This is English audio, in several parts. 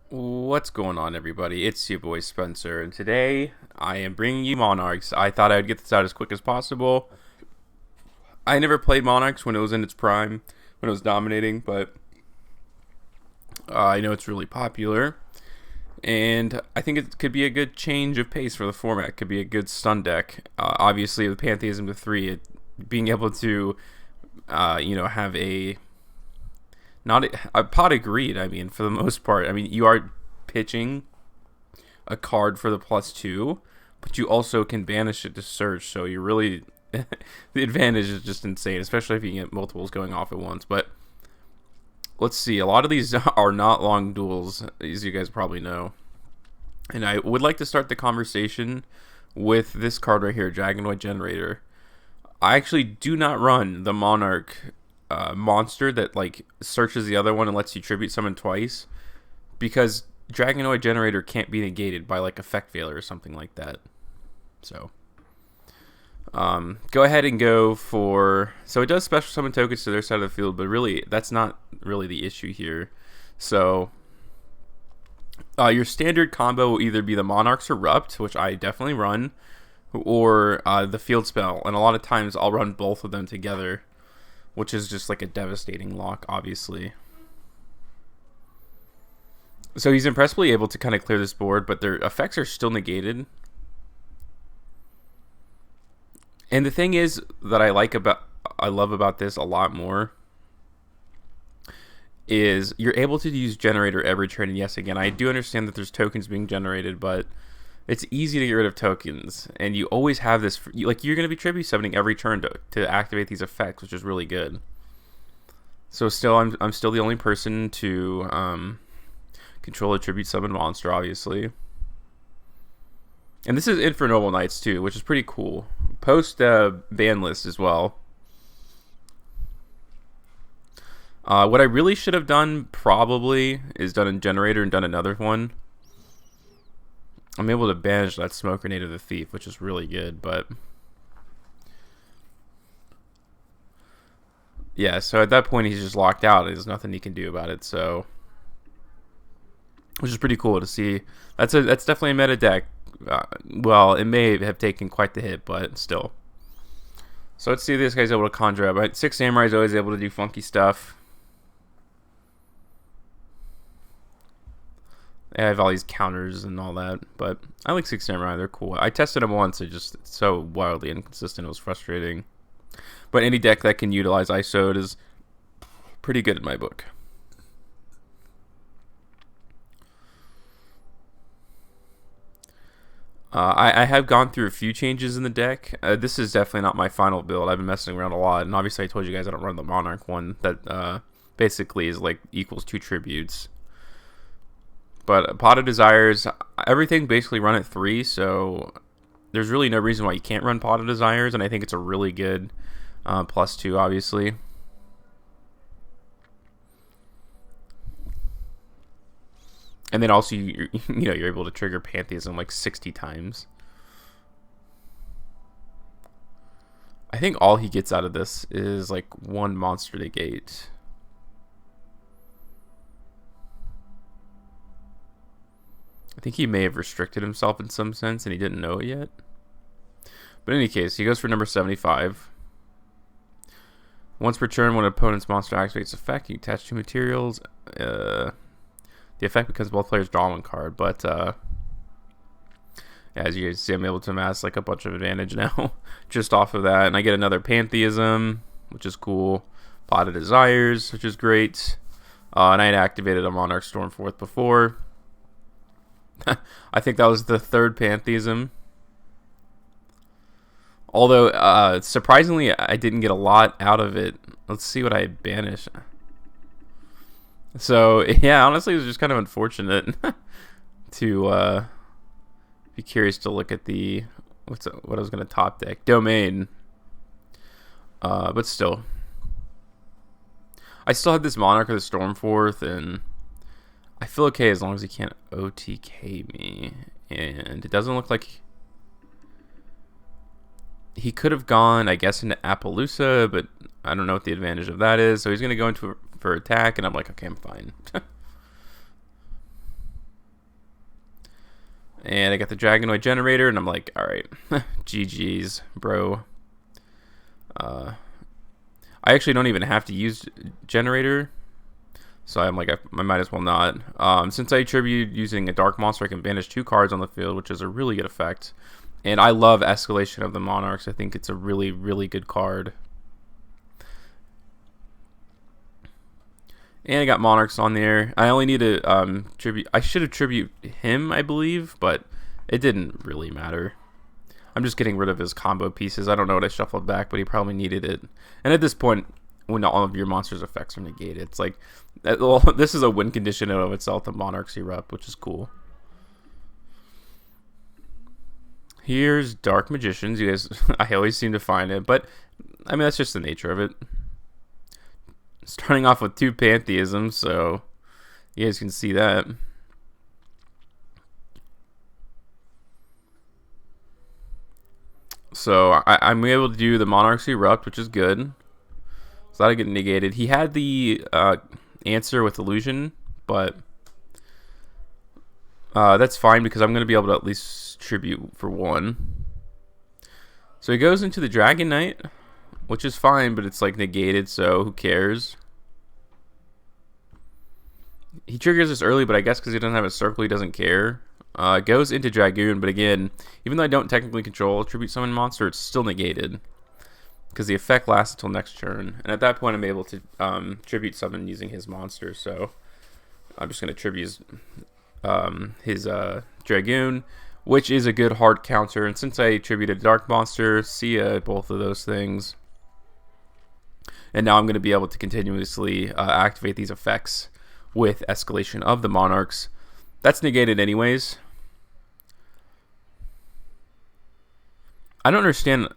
What's going on, everybody? It's your boy Spencer, and today I am bringing you Monarchs. I thought I would get this out as quick as possible. I never played Monarchs when it was in its prime, when it was dominating, but I know it's really popular, and I think it could be a good change of pace for the format. It could be a good stun deck. Obviously, with Pantheism to 3, being able to, have a not a pot of greed. I mean, for the most part, I mean, you are pitching a card for the +2, but you also can banish it to search. So you're really the advantage is just insane, especially if you can get multiples going off at once. But let's see. A lot of these are not long duels, as you guys probably know. And I would like to start the conversation with this card right here, Dragonoid Generator. I actually do not run the Monarch monster that like searches the other one and lets you tribute summon twice, because Dragonoid Generator can't be negated by like effect failure or something like that. So go ahead and go for, so it does special summon tokens to their side of the field, but really that's not really the issue here. So your standard combo will either be the Monarchs Erupt, which I definitely run, or the field spell, and a lot of times I'll run both of them together, which is just like a devastating lock, obviously. So he's impressively able to kind of clear this board, but their effects are still negated. And the thing is that I love about this a lot more is you're able to use Generator every turn. And yes, again, I do understand that there's tokens being generated, but it's easy to get rid of tokens, and you always have this, like, you're going to be tribute summoning every turn to activate these effects, which is really good. So still, I'm still the only person to control a tribute summon monster, obviously. And this is Infernoble Knights too, which is pretty cool. Post ban list as well. What I really should have done probably is done a Generator and done another one. I'm able to banish that Smoke Grenade of the Thief, which is really good, but yeah, so at that point he's just locked out. There's nothing he can do about it, so which is pretty cool to see. That's definitely a meta deck. Well, it may have taken quite the hit, but still. So let's see if this guy's able to conjure up. 6 Samurai is always able to do funky stuff. I have all these counters and all that, but I like 6 Samurai. They're cool. I tested them once. It's so wildly inconsistent. It was frustrating. But any deck that can utilize ISO'd is pretty good in my book. I have gone through a few changes in the deck. This is definitely not my final build. I've been messing around a lot, and obviously I told you guys I don't run the Monarch one that basically is like equals 2 tributes. But Pot of Desires, everything basically run at 3, so there's really no reason why you can't run Pot of Desires, and I think it's a really good +2, obviously. And then also, you're able to trigger Pantheism like 60 times. I think all he gets out of this is like 1 monster negate. I think he may have restricted himself in some sense, and he didn't know it yet. But in any case, he goes for number 75. Once per turn, when an opponent's monster activates effect, you attach 2 materials. The effect becomes both players draw 1 card, but as you guys see, I'm able to amass like a bunch of advantage now just off of that. And I get another Pantheism, which is cool. Pot of Desires, which is great. And I had activated a Monarch Stormforth before. I think that was the 3rd Pantheism. Although, surprisingly, I didn't get a lot out of it. Let's see what I banished. So, yeah, honestly, it was just kind of unfortunate to be curious to look at the what I was going to top deck. Domain. But still. I still have this Monarch of the Stormforth, and I feel okay as long as he can't OTK me. And it doesn't look like he could have gone, I guess, into Appaloosa, but I don't know what the advantage of that is. So he's going to go into for attack, and I'm like, okay, I'm fine. And I got the Dragonoid generator, and I'm like, all right, GG's, bro. I actually don't even have to use generator, so I'm like, I might as well not. Since I attribute using a dark monster, I can banish 2 cards on the field, which is a really good effect. And I love Escalation of the Monarchs. I think it's a really, really good card. And I got Monarchs on there. I only need to tribute. I should have tribute him, I believe, but it didn't really matter. I'm just getting rid of his combo pieces. I don't know what I shuffled back, but he probably needed it. And at this point, when all of your monsters' effects are negated, it's like, well, this is a win condition in and of itself. The Monarchs erupt, which is cool. Here's Dark Magicians. You guys, I always seem to find it, but I mean, that's just the nature of it. Starting off with 2 Pantheisms, so you guys can see that. So I'm able to do the Monarchs erupt, which is good. So that'll get negated. He had the answer with illusion, but that's fine because I'm going to be able to at least tribute for 1. So he goes into the Dragon Knight, which is fine, but it's like negated, so who cares? He triggers this early, but I guess because he doesn't have a circle, he doesn't care. Goes into Dragoon, but again, even though I don't technically control Tribute Summon monster, it's still negated because the effect lasts until next turn. And at that point, I'm able to Tribute Summon using his monster, so I'm just going to tribute his Dragoon, which is a good hard counter. And since I tributed Dark Monster, see ya, both of those things. And now I'm going to be able to continuously activate these effects with Escalation of the Monarchs. That's negated anyways. I don't understand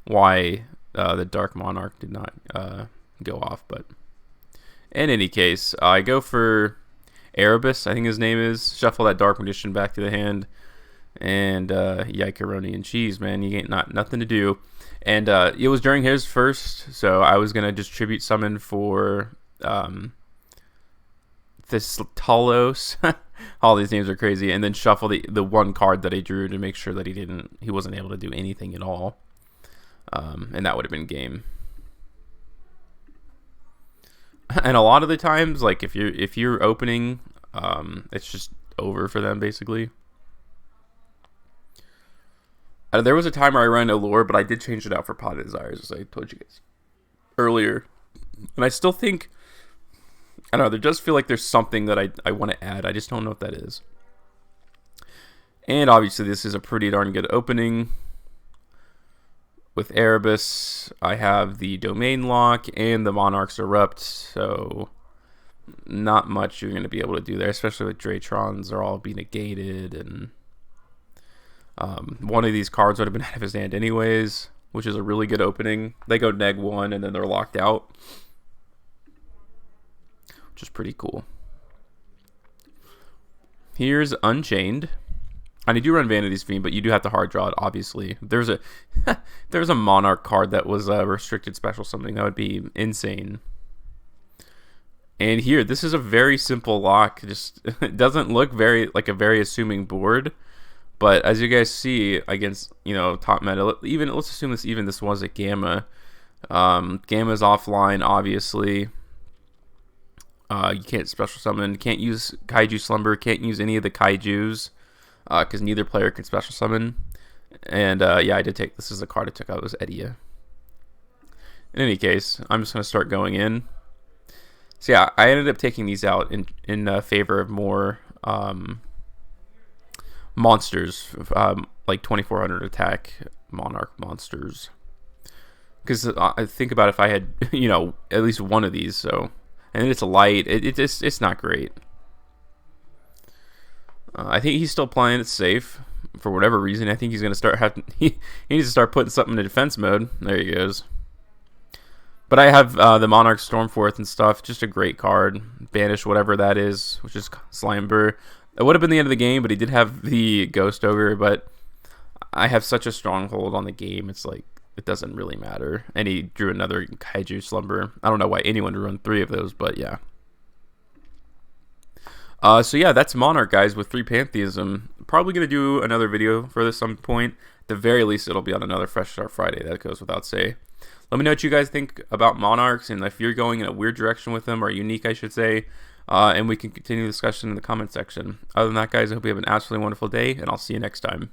why the Dark Monarch did not go off, but in any case, I go for Erebus, I think his name is. Shuffle that Dark Magician back to the hand. And Yikaroni and cheese, man, you ain't nothing to do. And it was during his first, so I was gonna just tribute summon for this Talos. All these names are crazy, and then shuffle the 1 card that I drew to make sure that he wasn't able to do anything at all. And that would have been game. And a lot of the times, like if you're opening, it's just over for them basically. There was a time where I ran Allure, but I did change it out for Pot of Desires, as I told you guys earlier. And I still think, I don't know, there does feel like there's something that I want to add. I just don't know what that is. And obviously this is a pretty darn good opening. With Erebus, I have the Domain Lock and the Monarchs Erupt, so not much you're going to be able to do there, especially with Dratrons are all being negated, and one of these cards would have been out of his hand anyways, which is a really good opening. They go -1 and then they're locked out, which is pretty cool. Here's Unchained. And I do run Vanity's Fiend, but you do have to hard draw it, obviously. There's a Monarch card that was restricted special something. That would be insane. And here, this is a very simple lock. It doesn't look like a very assuming board. But as you guys see against, top meta, let's assume this was a Gamma. Gamma's offline, obviously. You can't special summon, can't use Kaiju Slumber, can't use any of the Kaijus. Because neither player can special summon. And yeah, I did take, this is the card I took out, it was Edia. In any case, I'm just going to start going in. So yeah, I ended up taking these out in favor of more monsters, like 2400 attack Monarch monsters. Because I think about if I had, at least one of these, so. And it's light, it's not great. I think he's still playing it safe for whatever reason. I think he's going to start he needs to start putting something in defense mode. There he goes. But I have the Monarch Stormforth and stuff. Just a great card. Banish whatever that is, which is Slimer. It would have been the end of the game, but he did have the Ghost Ogre. But I have such a stronghold on the game. It's like, it doesn't really matter. And he drew another Kaiju Slumber. I don't know why anyone would run 3 of those, but yeah. So yeah, that's Monarch, guys, with 3 Pantheism. Probably gonna do another video for this some point. At the very least, it'll be on another Fresh Start Friday. That goes without say. Let me know what you guys think about Monarchs and if you're going in a weird direction with them, or unique, I should say. And we can continue the discussion in the comment section. Other than that, guys, I hope you have an absolutely wonderful day, and I'll see you next time.